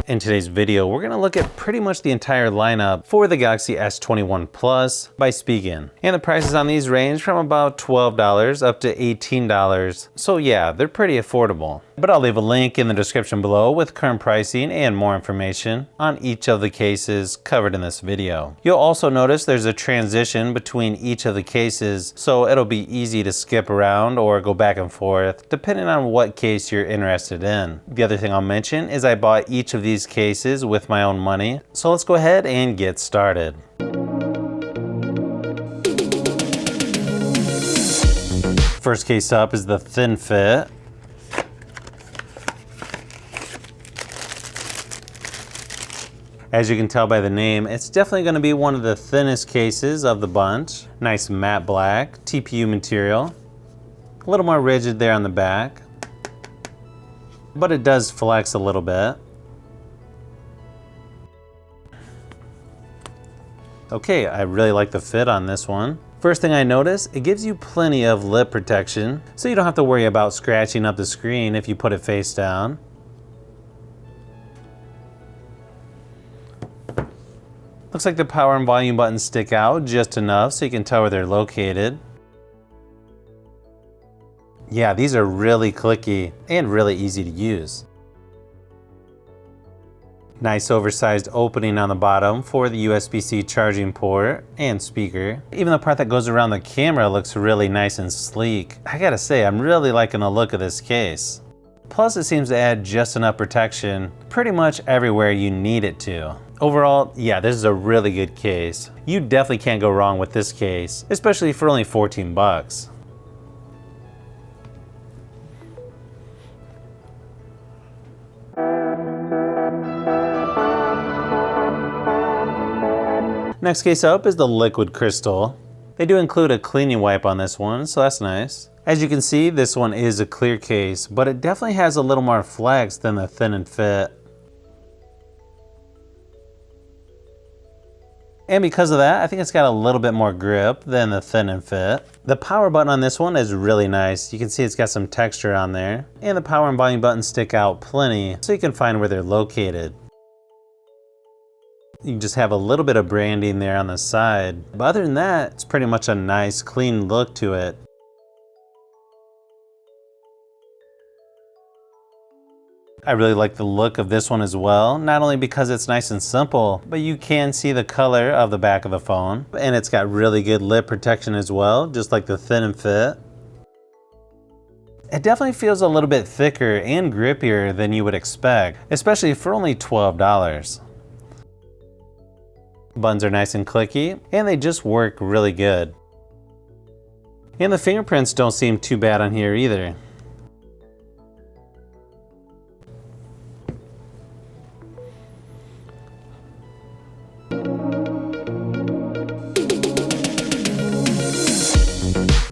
In today's video, we're going to look at pretty much the entire lineup for the Galaxy S21 Plus by Spigen. And the prices on these range from about $12 up to $18. So yeah, they're pretty affordable. But I'll leave a link in the description below with current pricing and more information on each of the cases covered in this video. You'll also notice there's a transition between each of the cases, so it'll be easy to skip around or go back and forth depending on what case you're interested in. The other thing I'll mention is I bought each of these cases with my own money, so let's go ahead and get started. First case up is the thin fit. As you can tell by the name, it's definitely going to be one of the thinnest cases of the bunch. Nice matte black TPU material. A little more rigid there on the back, but it does flex a little bit. Okay, I really like the fit on this one. First thing I notice, it gives you plenty of lip protection, so you don't have to worry about scratching up the screen if you put it face down. Looks like the power and volume buttons stick out just enough so you can tell where they're located. Yeah, these are really clicky and really easy to use. Nice oversized opening on the bottom for the USB-C charging port and speaker. Even the part that goes around the camera looks really nice and sleek. I gotta say, I'm really liking the look of this case. Plus, it seems to add just enough protection pretty much everywhere you need it to. Overall, yeah, this is a really good case. You definitely can't go wrong with this case, especially for only 14 bucks. Next case up is the liquid crystal. They do include a cleaning wipe on this one, so that's nice. As you can see, this one is a clear case, but it definitely has a little more flex than the thin and fit. And because of that, I think it's got a little bit more grip than the thin and fit. The power button on this one is really nice. You can see it's got some texture on there. And the power and volume buttons stick out plenty, so you can find where they're located. You just have a little bit of branding there on the side. But other than that, it's pretty much a nice, clean look to it. I really like the look of this one as well, not only because it's nice and simple, but you can see the color of the back of the phone. And it's got really good lip protection as well, just like the thin and fit. It definitely feels a little bit thicker and grippier than you would expect, especially for only $12. Buttons are nice and clicky, and they just work really good. And the fingerprints don't seem too bad on here either.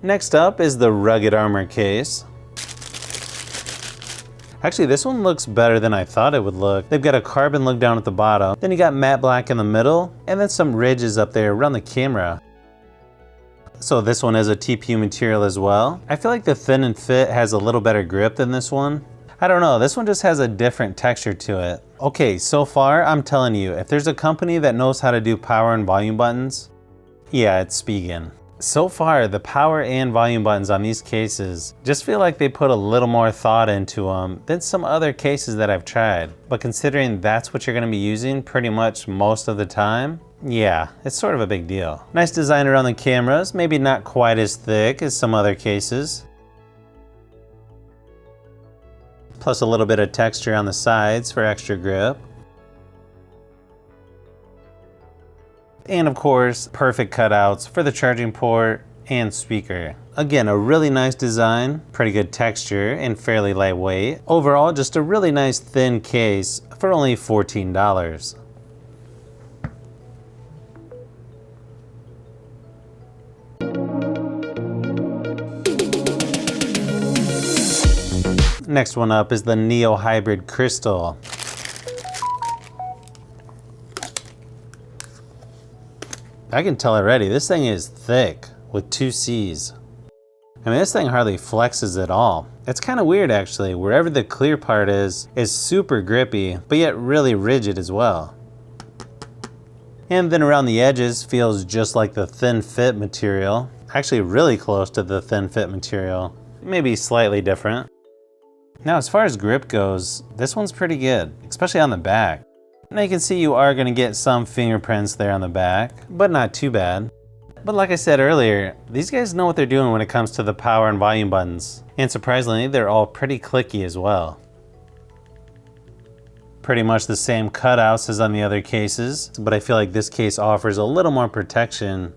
Next up is the rugged armor case. Actually, this one looks better than I thought it would look. They've got a carbon look down at the bottom, then you got matte black in the middle, and then some ridges up there around the camera. So this one is a TPU material as well. I feel like the thin and fit has a little better grip than this one. I don't know, this one just has a different texture to it. Okay, so far, I'm telling you, if there's a company that knows how to do power and volume buttons, yeah, it's Spigen. So far, the power and volume buttons on these cases just feel like they put a little more thought into them than some other cases that I've tried. But considering that's what you're going to be using pretty much most of the time, yeah, it's sort of a big deal. Nice design around the cameras, maybe not quite as thick as some other cases. Plus a little bit of texture on the sides for extra grip. And of course, perfect cutouts for the charging port and speaker. Again, a really nice design, pretty good texture, and fairly lightweight. Overall, just a really nice thin case for only $14. Next one up is the Neo Hybrid Crystal. I can tell already, this thing is thick with 2 C's. I mean, this thing hardly flexes at all. It's kind of weird actually. Wherever the clear part is super grippy, but yet really rigid as well. And then around the edges feels just like the thin fit material. Actually really close to the thin fit material. Maybe slightly different. Now as far as grip goes, this one's pretty good, especially on the back. Now you can see you are going to get some fingerprints there on the back, but not too bad. But like I said earlier, these guys know what they're doing when it comes to the power and volume buttons. And surprisingly, they're all pretty clicky as well. Pretty much the same cutouts as on the other cases, but I feel like this case offers a little more protection.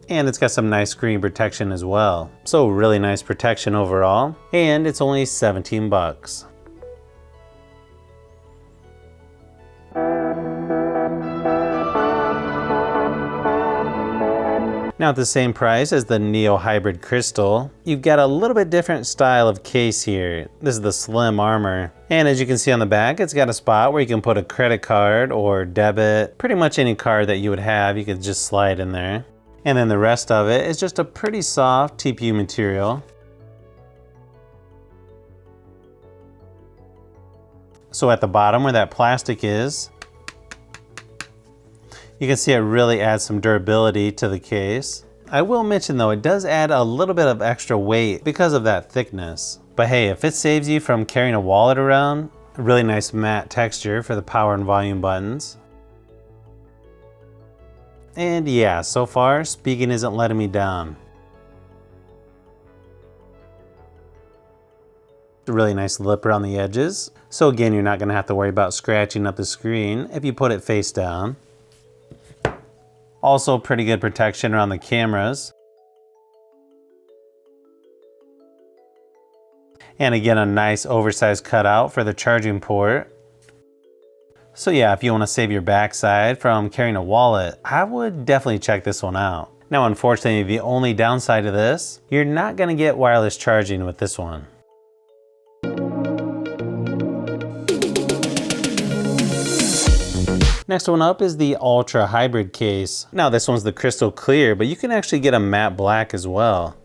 And it's got some nice screen protection as well. So really nice protection overall. And it's only 17 bucks. Now at the same price as the Neo Hybrid Crystal, you've got a little bit different style of case here. This is the Slim Armor. And as you can see on the back, it's got a spot where you can put a credit card or debit. Pretty much any card that you would have, you could just slide in there. And then the rest of it is just a pretty soft TPU material. So at the bottom where that plastic is, you can see it really adds some durability to the case. I will mention though, it does add a little bit of extra weight because of that thickness. But hey, if it saves you from carrying a wallet around, a really nice matte texture for the power and volume buttons. And yeah, so far, Spigen isn't letting me down. A really nice lip around the edges. So again, you're not gonna have to worry about scratching up the screen if you put it face down. Also pretty good protection around the cameras. And again, a nice oversized cutout for the charging port. So yeah, if you want to save your backside from carrying a wallet, I would definitely check this one out. Now unfortunately, the only downside to this, you're not going to get wireless charging with this one. Next one up is the Ultra Hybrid case. Now this one's the crystal clear, but you can actually get a matte black as well.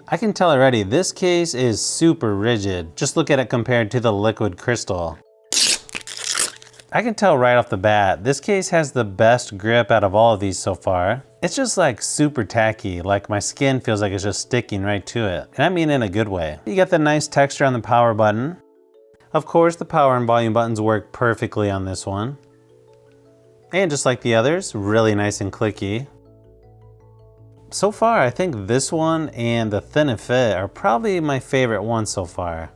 I can tell already, this case is super rigid. Just look at it compared to the liquid crystal. I can tell right off the bat, this case has the best grip out of all of these so far. It's just like super tacky, like my skin feels like it's just sticking right to it. And I mean in a good way. You got the nice texture on the power button. Of course, the power and volume buttons work perfectly on this one. And just like the others, really nice and clicky. So far, I think this one and the Thin and Fit are probably my favorite ones so far.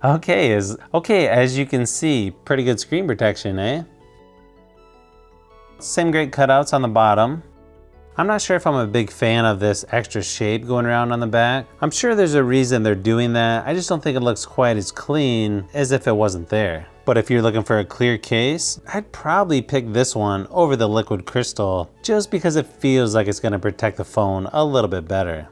Okay, as you can see, pretty good screen protection, eh? Same great cutouts on the bottom. I'm not sure if I'm a big fan of this extra shape going around on the back. I'm sure there's a reason they're doing that. I just don't think it looks quite as clean as if it wasn't there. But if you're looking for a clear case, I'd probably pick this one over the liquid crystal just because it feels like it's going to protect the phone a little bit better.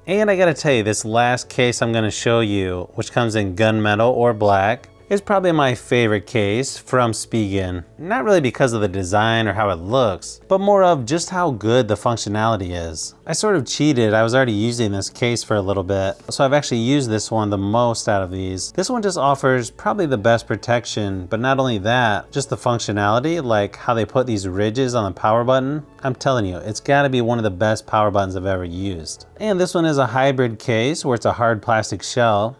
And I gotta tell you, this last case I'm gonna show you, which comes in gunmetal or black, is probably my favorite case from Spigen. Not really because of the design or how it looks, but more of just how good the functionality is. I sort of cheated, I was already using this case for a little bit, so I've actually used this one the most out of these. This one just offers probably the best protection, but not only that, just the functionality, like how they put these ridges on the power button. I'm telling you, it's gotta be one of the best power buttons I've ever used. And this one is a hybrid case where it's a hard plastic shell.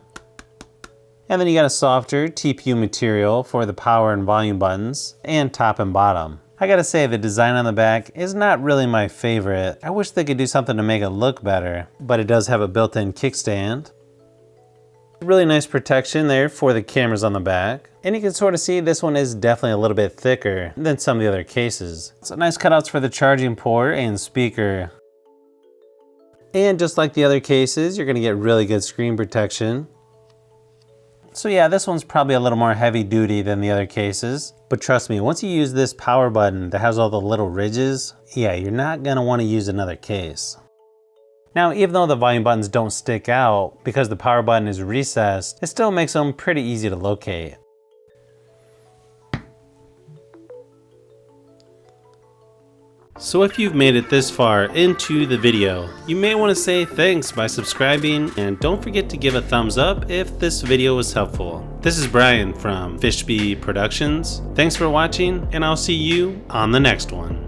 And then you got a softer TPU material for the power and volume buttons, and top and bottom. I gotta say, the design on the back is not really my favorite. I wish they could do something to make it look better, but it does have a built-in kickstand. Really nice protection there for the cameras on the back. And you can sort of see this one is definitely a little bit thicker than some of the other cases. So nice cutouts for the charging port and speaker. And just like the other cases, you're gonna get really good screen protection. So yeah, this one's probably a little more heavy duty than the other cases. But trust me, once you use this power button that has all the little ridges, yeah, you're not gonna wanna use another case. Now, even though the volume buttons don't stick out because the power button is recessed, it still makes them pretty easy to locate. So if you've made it this far into the video, you may want to say thanks by subscribing, and don't forget to give a thumbs up if this video was helpful. This is Brian from Fishbee Productions. Thanks for watching, and I'll see you on the next one.